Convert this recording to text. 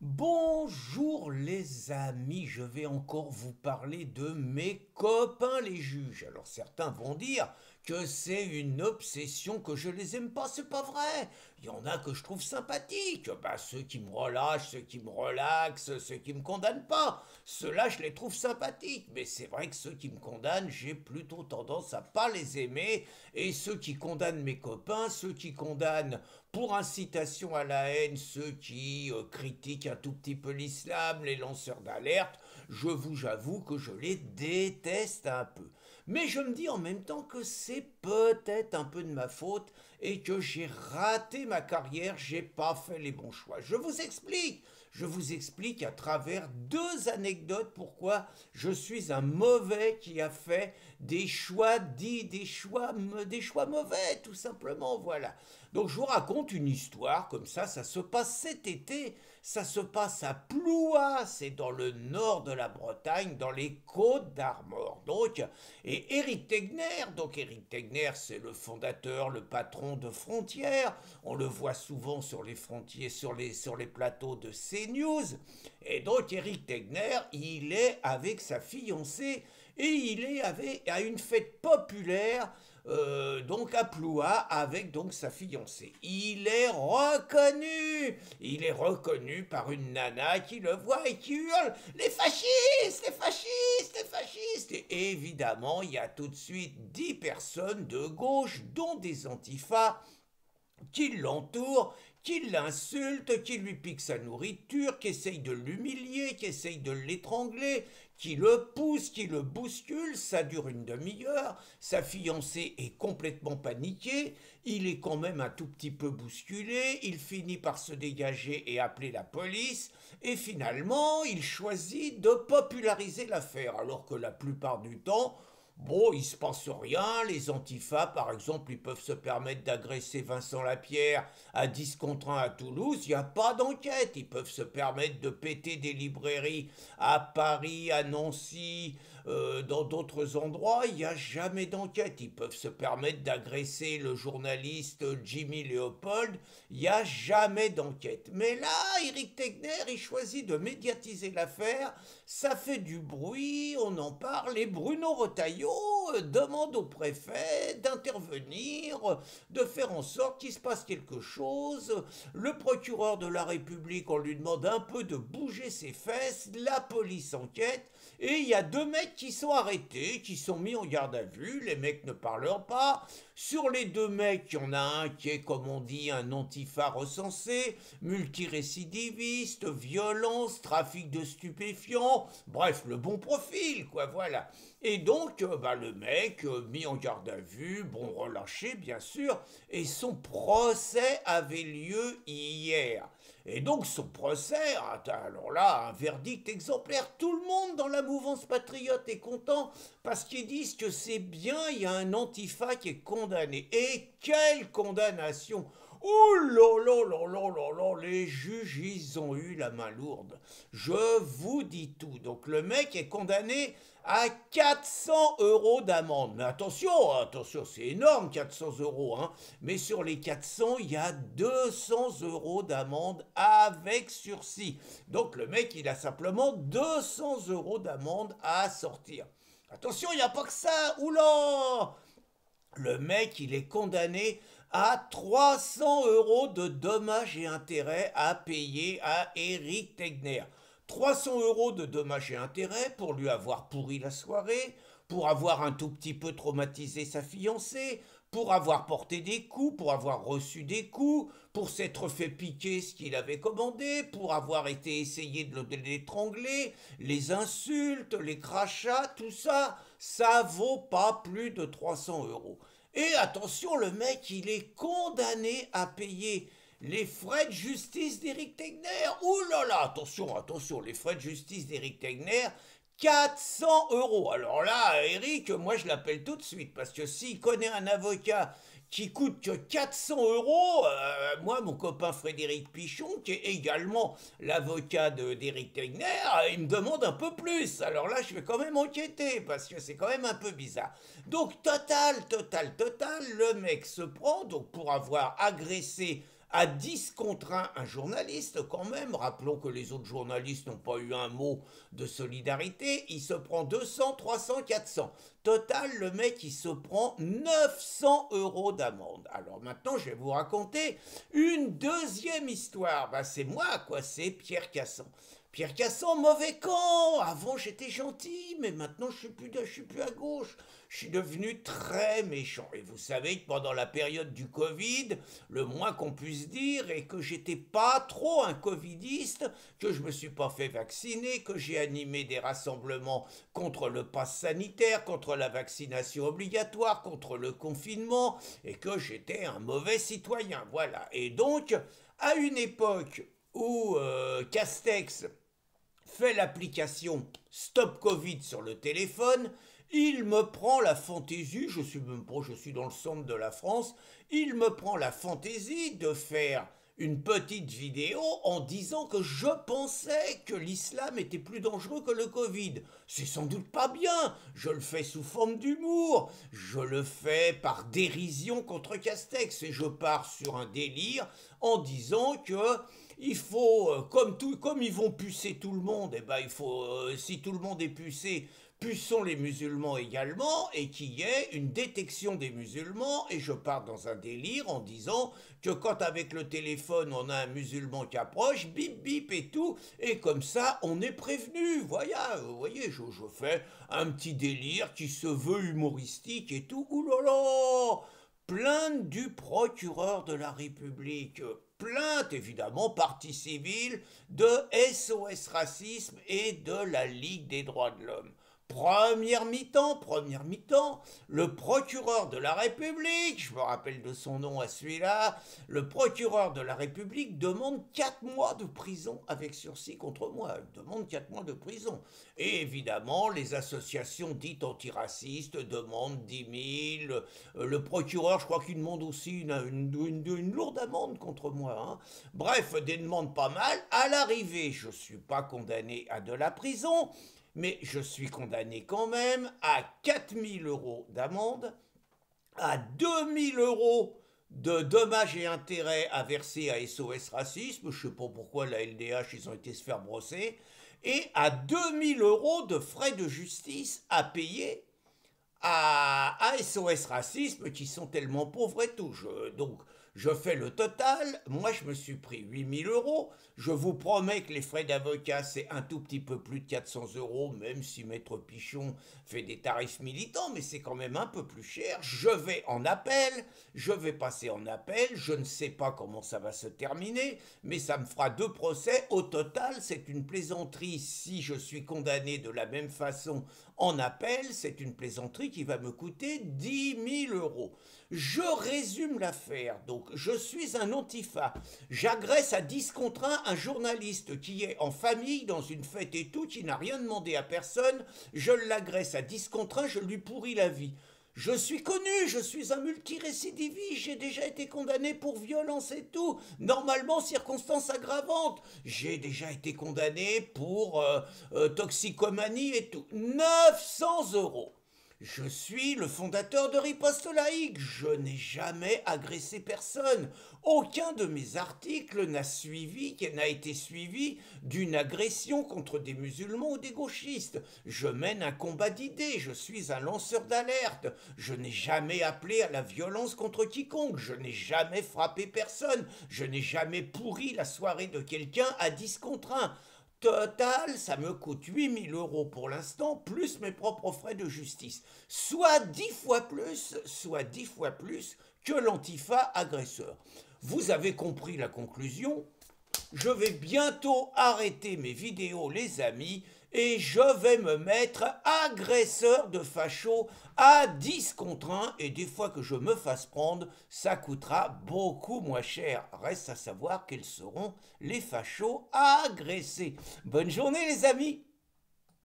Bonjour les amis, je vais encore vous parler de mes copains les juges. Alors certains vont dire que c'est une obsession, que je les aime pas, c'est pas vrai. Il y en a que je trouve sympathiques, ceux qui me relâchent, ceux qui me relaxent, ceux qui me condamnent pas. Ceux-là je les trouve sympathiques, mais c'est vrai que ceux qui me condamnent, j'ai plutôt tendance à pas les aimer. Et ceux qui condamnent mes copains, ceux qui condamnent pour incitation à la haine, ceux qui critiquent un tout petit peu l'islam, les lanceurs d'alerte, j'avoue que je les déteste un peu. Mais je me dis en même temps que c'est peut-être un peu de ma faute et que j'ai raté ma carrière, j'ai pas fait les bons choix. Je vous explique à travers deux anecdotes pourquoi je suis un mauvais qui a fait des choix dits, des choix mauvais, tout simplement, voilà. Donc je vous raconte une histoire comme ça se passe cet été, ça se passe à Ploua, c'est dans le nord de la Bretagne, dans les Côtes d'Armor. Donc, et Eric Tegner, c'est le fondateur, le patron de Frontières. On le voit souvent sur les frontières, sur les plateaux de CNews. Et donc, Eric Tegner, il est avec sa fiancée et il est à une fête populaire donc à Ploua avec donc sa fiancée. Il est reconnu par une nana qui le voit et qui hurle les fascistes, les fascistes, les fascistes. Et évidemment, il y a tout de suite 10 personnes de gauche, dont des antifas, qui l'entoure, qui l'insulte, qui lui pique sa nourriture, qui essaye de l'humilier, qui essaye de l'étrangler, qui le pousse, qui le bouscule, ça dure une demi-heure, sa fiancée est complètement paniquée, il est quand même un tout petit peu bousculé, il finit par se dégager et appeler la police, et finalement il choisit de populariser l'affaire, alors que la plupart du temps, bon, il se passe rien. Les antifas, par exemple, ils peuvent se permettre d'agresser Vincent Lapierre à 10 contre 1 à Toulouse. Il n'y a pas d'enquête. Ils peuvent se permettre de péter des librairies à Paris, à Nancy, dans d'autres endroits. Il n'y a jamais d'enquête. Ils peuvent se permettre d'agresser le journaliste Jimmy Léopold. Il n'y a jamais d'enquête. Mais là, Eric Tegner, il choisit de médiatiser l'affaire. Ça fait du bruit, on en parle. Et Bruno Retailleau demande au préfet d'intervenir, de faire en sorte qu'il se passe quelque chose. Le procureur de la République, on lui demande un peu de bouger ses fesses. La police enquête. Et il y a deux mecs qui sont arrêtés, qui sont mis en garde à vue. Les mecs ne parlent pas. Sur les deux mecs, il y en a un qui est, comme on dit, un antifa recensé, multirécidiviste, violence, trafic de stupéfiants, bref, le bon profil, quoi, voilà. Et donc, le mec, mis en garde à vue, bon, relâché, bien sûr, et son procès avait lieu hier. Et donc son procès, alors là, un verdict exemplaire. Tout le monde dans la mouvance patriote est content parce qu'ils disent que c'est bien, il y a un antifa qui est condamné. Et quelle condamnation! Ouh là là là là là là, les juges, ils ont eu la main lourde. Je vous dis tout. Donc le mec est condamné à 400 euros d'amende. Mais attention, attention, c'est énorme 400 euros. Hein. Mais sur les 400, il y a 200 euros d'amende avec sursis. Donc le mec, il a simplement 200 euros d'amende à sortir. Attention, il n'y a pas que ça. Oula! Le mec, il est condamné à 300 euros de dommages et intérêts à payer à Eric Tegner. 300 euros de dommages et intérêts pour lui avoir pourri la soirée, pour avoir un tout petit peu traumatisé sa fiancée, pour avoir porté des coups, pour avoir reçu des coups, pour s'être fait piquer ce qu'il avait commandé, pour avoir été essayé de l'étrangler, les insultes, les crachats, tout ça, ça vaut pas plus de 300 euros. Et attention, le mec, il est condamné à payer les frais de justice d'Eric Tegner. Ouh là là, attention, attention, les frais de justice d'Eric Tegner, 400 euros. Alors là, Eric, moi je l'appelle tout de suite parce que s'il connaît un avocat qui coûte que 400 euros, moi, mon copain Frédéric Pichon, qui est également l'avocat d'Eric Tegner, il me demande un peu plus. Alors là, je vais quand même enquêter parce que c'est quand même un peu bizarre. Donc, total, le mec se prend donc pour avoir agressé à 10 contre 1 un journaliste quand même. Rappelons que les autres journalistes n'ont pas eu un mot de solidarité. Il se prend 200, 300, 400. Total, le mec, il se prend 900 € d'amende. Alors maintenant, je vais vous raconter une deuxième histoire. Ben, c'est moi, quoi, c'est Pierre Cassan. Pierre Cassan, mauvais camp. Avant, j'étais gentil, mais maintenant, je suis plus à gauche. Je suis devenu très méchant. Et vous savez que pendant la période du Covid, le moins qu'on puisse dire est que j'étais pas trop un covidiste, que je me suis pas fait vacciner, que j'ai animé des rassemblements contre le pass sanitaire, contre la vaccination obligatoire, contre le confinement, et que j'étais un mauvais citoyen. Voilà. Et donc, à une époque où Castex fait l'application Stop Covid sur le téléphone, il me prend la fantaisie, je suis même pas, je suis dans le centre de la France, il me prend la fantaisie de faire une petite vidéo en disant que je pensais que l'islam était plus dangereux que le Covid. C'est sans doute pas bien, je le fais sous forme d'humour, je le fais par dérision contre Castex et je pars sur un délire en disant que il faut, comme ils vont pucer tout le monde, eh ben il faut, si tout le monde est pucé, puçons les musulmans également, et qu'il y ait une détection des musulmans, et je pars dans un délire en disant que quand avec le téléphone on a un musulman qui approche, bip bip et tout, et comme ça on est prévenu, voilà, vous voyez, je fais un petit délire qui se veut humoristique et tout, oulala, plainte du procureur de la République, plainte évidemment, partie civile de SOS Racisme et de la Ligue des droits de l'homme. Première mi-temps, le procureur de la République, je me rappelle de son nom à celui-là, le procureur de la République demande 4 mois de prison avec sursis contre moi. Il demande 4 mois de prison. Et évidemment, les associations dites antiracistes demandent 10 000. Le procureur, je crois qu'il demande aussi une lourde amende contre moi. Hein. Bref, des demandes pas mal. À l'arrivée, je ne suis pas condamné à de la prison, mais je suis condamné quand même à 4 000 € d'amende, à 2 000 € de dommages et intérêts à verser à SOS Racisme, je ne sais pas pourquoi la LDH, ils ont été se faire brosser, et à 2 000 € de frais de justice à payer à SOS Racisme qui sont tellement pauvres et tout. Donc, je fais le total. Moi, je me suis pris 8 000 €. Je vous promets que les frais d'avocat, c'est un tout petit peu plus de 400 €, même si Maître Pichon fait des tarifs militants, mais c'est quand même un peu plus cher. Je vais en appel. Je vais passer en appel. Je ne sais pas comment ça va se terminer, mais ça me fera 2 procès. Au total, c'est une plaisanterie. Si je suis condamné de la même façon en appel, c'est une plaisanterie qui va me coûter 10 000 €. Je résume l'affaire. Donc, je suis un antifa. J'agresse à 10 contre 1 un journaliste qui est en famille, dans une fête et tout, qui n'a rien demandé à personne. Je l'agresse à 10 contre 1, je lui pourris la vie. Je suis connu, je suis un multirécidiviste, j'ai déjà été condamné pour violence et tout, normalement circonstances aggravantes. J'ai déjà été condamné pour toxicomanie et tout. 900 €. Je suis le fondateur de Riposte Laïque. Je n'ai jamais agressé personne. Aucun de mes articles n'a été suivi d'une agression contre des musulmans ou des gauchistes. Je mène un combat d'idées. Je suis un lanceur d'alerte. Je n'ai jamais appelé à la violence contre quiconque. Je n'ai jamais frappé personne. Je n'ai jamais pourri la soirée de quelqu'un à 10 contre 1. Total, ça me coûte 8 000 € pour l'instant, plus mes propres frais de justice. Soit 10 fois plus que l'antifa agresseur. Vous avez compris la conclusion. Je vais bientôt arrêter mes vidéos, les amis, et je vais me mettre agresseur de fachos à 10 contre 1, et des fois que je me fasse prendre, ça coûtera beaucoup moins cher. Reste à savoir quels seront les fachos à agresser. Bonne journée les amis!